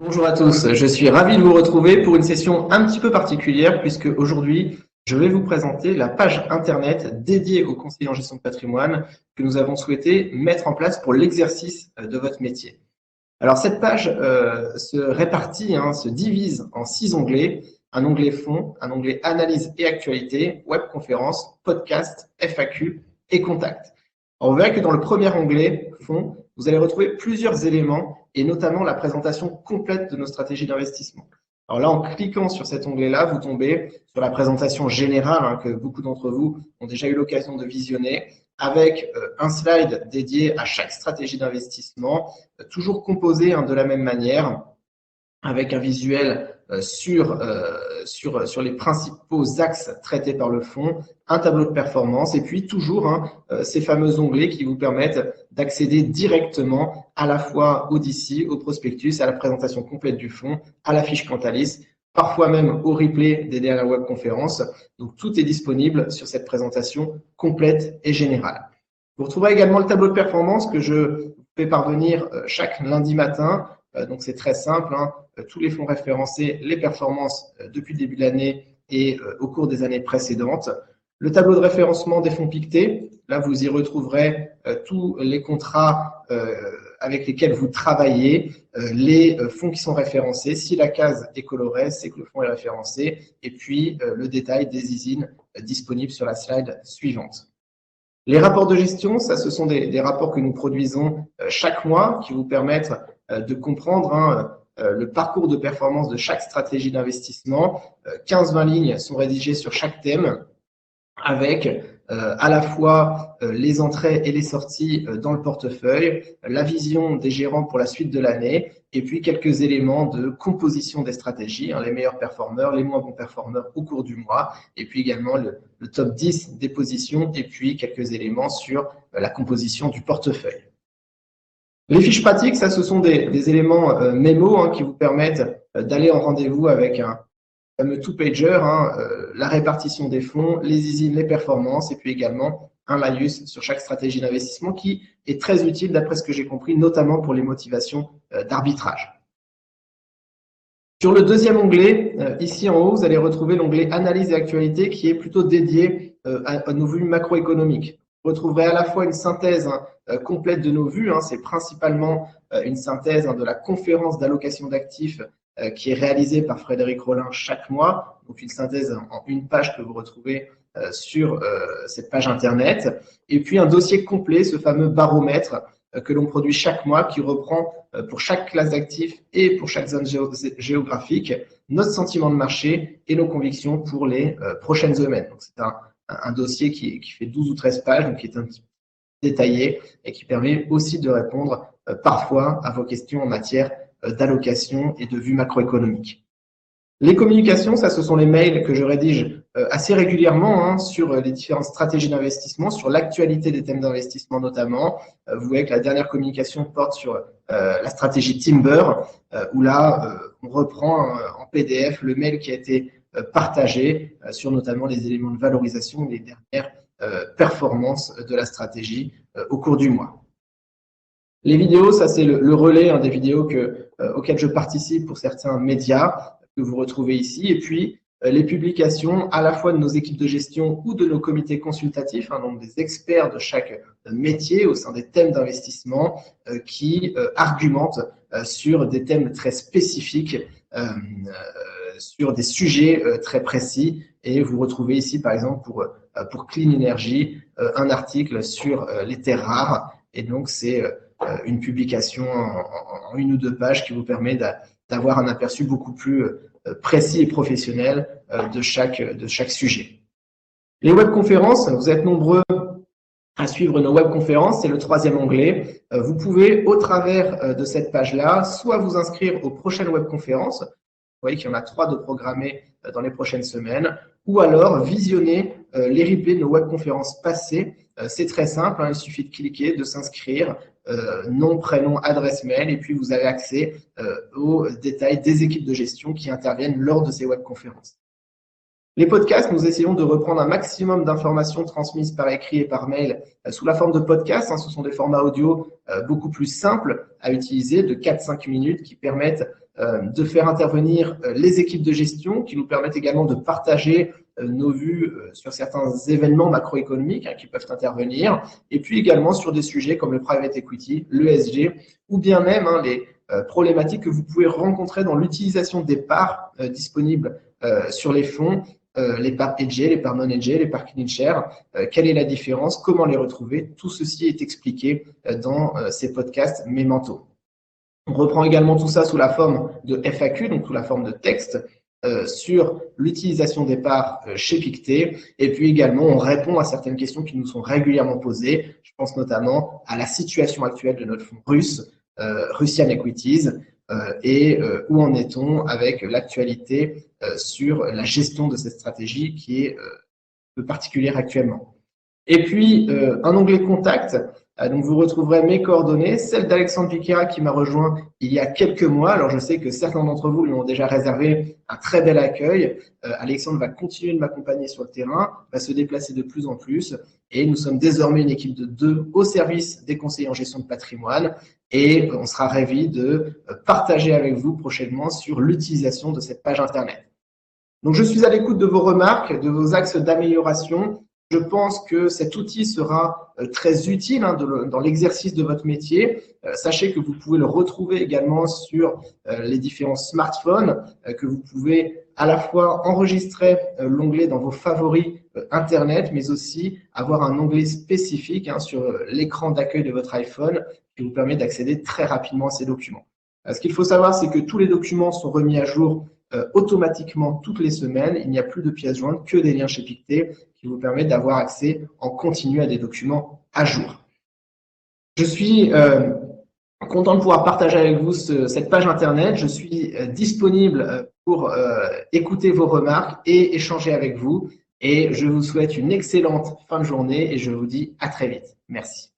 Bonjour à tous, je suis ravi de vous retrouver pour une session un petit peu particulière puisque aujourd'hui, je vais vous présenter la page internet dédiée aux conseillers en gestion de patrimoine que nous avons souhaité mettre en place pour l'exercice de votre métier. Alors cette page se répartit, se divise en 6 onglets, un onglet fonds, un onglet analyse et actualité, webconférence, podcast, FAQ et contact. Alors, vous verrez que dans le premier onglet fonds, vous allez retrouver plusieurs éléments et notamment la présentation complète de nos stratégies d'investissement. Alors là, en cliquant sur cet onglet-là, vous tombez sur la présentation générale que beaucoup d'entre vous ont déjà eu l'occasion de visionner, avec un slide dédié à chaque stratégie d'investissement, toujours composé de la même manière, avec un visuel sur les principaux axes traités par le fonds, un tableau de performance et puis toujours ces fameux onglets qui vous permettent d'accéder directement à la fois au DC, au prospectus, à la présentation complète du fonds, à la fiche Cantalis, parfois même au replay des dernières webconférences. Donc tout est disponible sur cette présentation complète et générale. Vous retrouverez également le tableau de performance que je fais parvenir chaque lundi matin. Donc c'est très simple, tous les fonds référencés, les performances depuis le début de l'année et au cours des années précédentes. Le tableau de référencement des fonds piquetés, là vous y retrouverez tous les contrats avec lesquels vous travaillez, les fonds qui sont référencés. Si la case est colorée, c'est que le fonds est référencé. Et puis le détail des ISIN disponibles sur la slide suivante. Les rapports de gestion, ça, ce sont des rapports que nous produisons chaque mois qui vous permettent de comprendre le parcours de performance de chaque stratégie d'investissement. 15-20 lignes sont rédigées sur chaque thème avec à la fois les entrées et les sorties dans le portefeuille, la vision des gérants pour la suite de l'année et puis quelques éléments de composition des stratégies, les meilleurs performeurs, les moins bons performeurs au cours du mois et puis également le top 10 des positions et puis quelques éléments sur la composition du portefeuille. Les fiches pratiques, ça, ce sont des éléments mémo qui vous permettent d'aller en rendez-vous avec un fameux two-pager, la répartition des fonds, les ISIN, les performances, et puis également un laïus sur chaque stratégie d'investissement qui est très utile, d'après ce que j'ai compris, notamment pour les motivations d'arbitrage. Sur le deuxième onglet, ici en haut, vous allez retrouver l'onglet analyse et actualité qui est plutôt dédié à nos vues macroéconomiques. Vous retrouverez à la fois une synthèse complète de nos vues, c'est principalement une synthèse de la conférence d'allocation d'actifs qui est réalisée par Frédéric Rollin chaque mois, donc une synthèse en une page que vous retrouvez sur cette page internet, et puis un dossier complet, ce fameux baromètre que l'on produit chaque mois qui reprend pour chaque classe d'actifs et pour chaque zone géographique notre sentiment de marché et nos convictions pour les prochaines semaines. Donc c'est un dossier qui fait 12 ou 13 pages, donc qui est un petit peu détaillé et qui permet aussi de répondre parfois à vos questions en matière d'allocation et de vue macroéconomique. Les communications, ça, ce sont les mails que je rédige assez régulièrement sur les différentes stratégies d'investissement, sur l'actualité des thèmes d'investissement notamment. Vous voyez que la dernière communication porte sur la stratégie Timber, où là, on reprend en PDF le mail qui a été partagé sur notamment les éléments de valorisation des dernières performances de la stratégie au cours du mois. Les vidéos, ça c'est le relais des vidéos auxquelles je participe pour certains médias que vous retrouvez ici. Et puis, les publications à la fois de nos équipes de gestion ou de nos comités consultatifs, donc des experts de chaque métier au sein des thèmes d'investissement qui argumentent sur des thèmes très spécifiques, sur des sujets très précis. Et vous retrouvez ici, par exemple, pour Clean Energy, un article sur les terres rares. Et donc, c'est une publication en une ou deux pages qui vous permet d'avoir un aperçu beaucoup plus précis et professionnel de chaque sujet. Les webconférences, vous êtes nombreux à suivre nos webconférences, c'est le troisième onglet. Vous pouvez, au travers de cette page-là, soit vous inscrire aux prochaines webconférences, vous voyez qu'il y en a 3 de programmées dans les prochaines semaines, ou alors visionner les replays de nos webconférences passées. C'est très simple, il suffit de cliquer, de s'inscrire, nom, prénom, adresse mail, et puis vous avez accès aux détails des équipes de gestion qui interviennent lors de ces webconférences. Les podcasts, nous essayons de reprendre un maximum d'informations transmises par écrit et par mail sous la forme de podcasts. Ce sont des formats audio beaucoup plus simples à utiliser, de 4-5 minutes, qui permettent de faire intervenir les équipes de gestion, qui nous permettent également de partager nos vues sur certains événements macroéconomiques qui peuvent intervenir, et puis également sur des sujets comme le private equity, l'ESG, ou bien même les problématiques que vous pouvez rencontrer dans l'utilisation des parts disponibles sur les fonds, les parts hedgées, les parts non hedgées, les parts clean share, quelle est la différence, comment les retrouver, tout ceci est expliqué dans ces podcasts Memento. On reprend également tout ça sous la forme de FAQ, donc sous la forme de texte, sur l'utilisation des parts chez Pictet. Et puis également, on répond à certaines questions qui nous sont régulièrement posées. Je pense notamment à la situation actuelle de notre fonds russe, Russian Equities, et où en est-on avec l'actualité sur la gestion de cette stratégie qui est peu particulière actuellement. Et puis, un onglet contact. Donc, vous retrouverez mes coordonnées, celles d'Alexandre Piquera qui m'a rejoint il y a quelques mois. Alors, je sais que certains d'entre vous lui ont déjà réservé un très bel accueil. Alexandre va continuer de m'accompagner sur le terrain, va se déplacer de plus en plus. Et nous sommes désormais une équipe de 2 au service des conseillers en gestion de patrimoine. Et on sera ravis de partager avec vous prochainement sur l'utilisation de cette page Internet. Donc, je suis à l'écoute de vos remarques, de vos axes d'amélioration. Je pense que cet outil sera très utile dans l'exercice de votre métier. Sachez que vous pouvez le retrouver également sur les différents smartphones, que vous pouvez à la fois enregistrer l'onglet dans vos favoris Internet, mais aussi avoir un onglet spécifique sur l'écran d'accueil de votre iPhone qui vous permet d'accéder très rapidement à ces documents. Ce qu'il faut savoir, c'est que tous les documents sont remis à jour automatiquement toutes les semaines. Il n'y a plus de pièces jointes, que des liens chez Pictet qui vous permettent d'avoir accès en continu à des documents à jour. Je suis content de pouvoir partager avec vous cette page Internet. Je suis disponible pour écouter vos remarques et échanger avec vous. Et je vous souhaite une excellente fin de journée et je vous dis à très vite. Merci.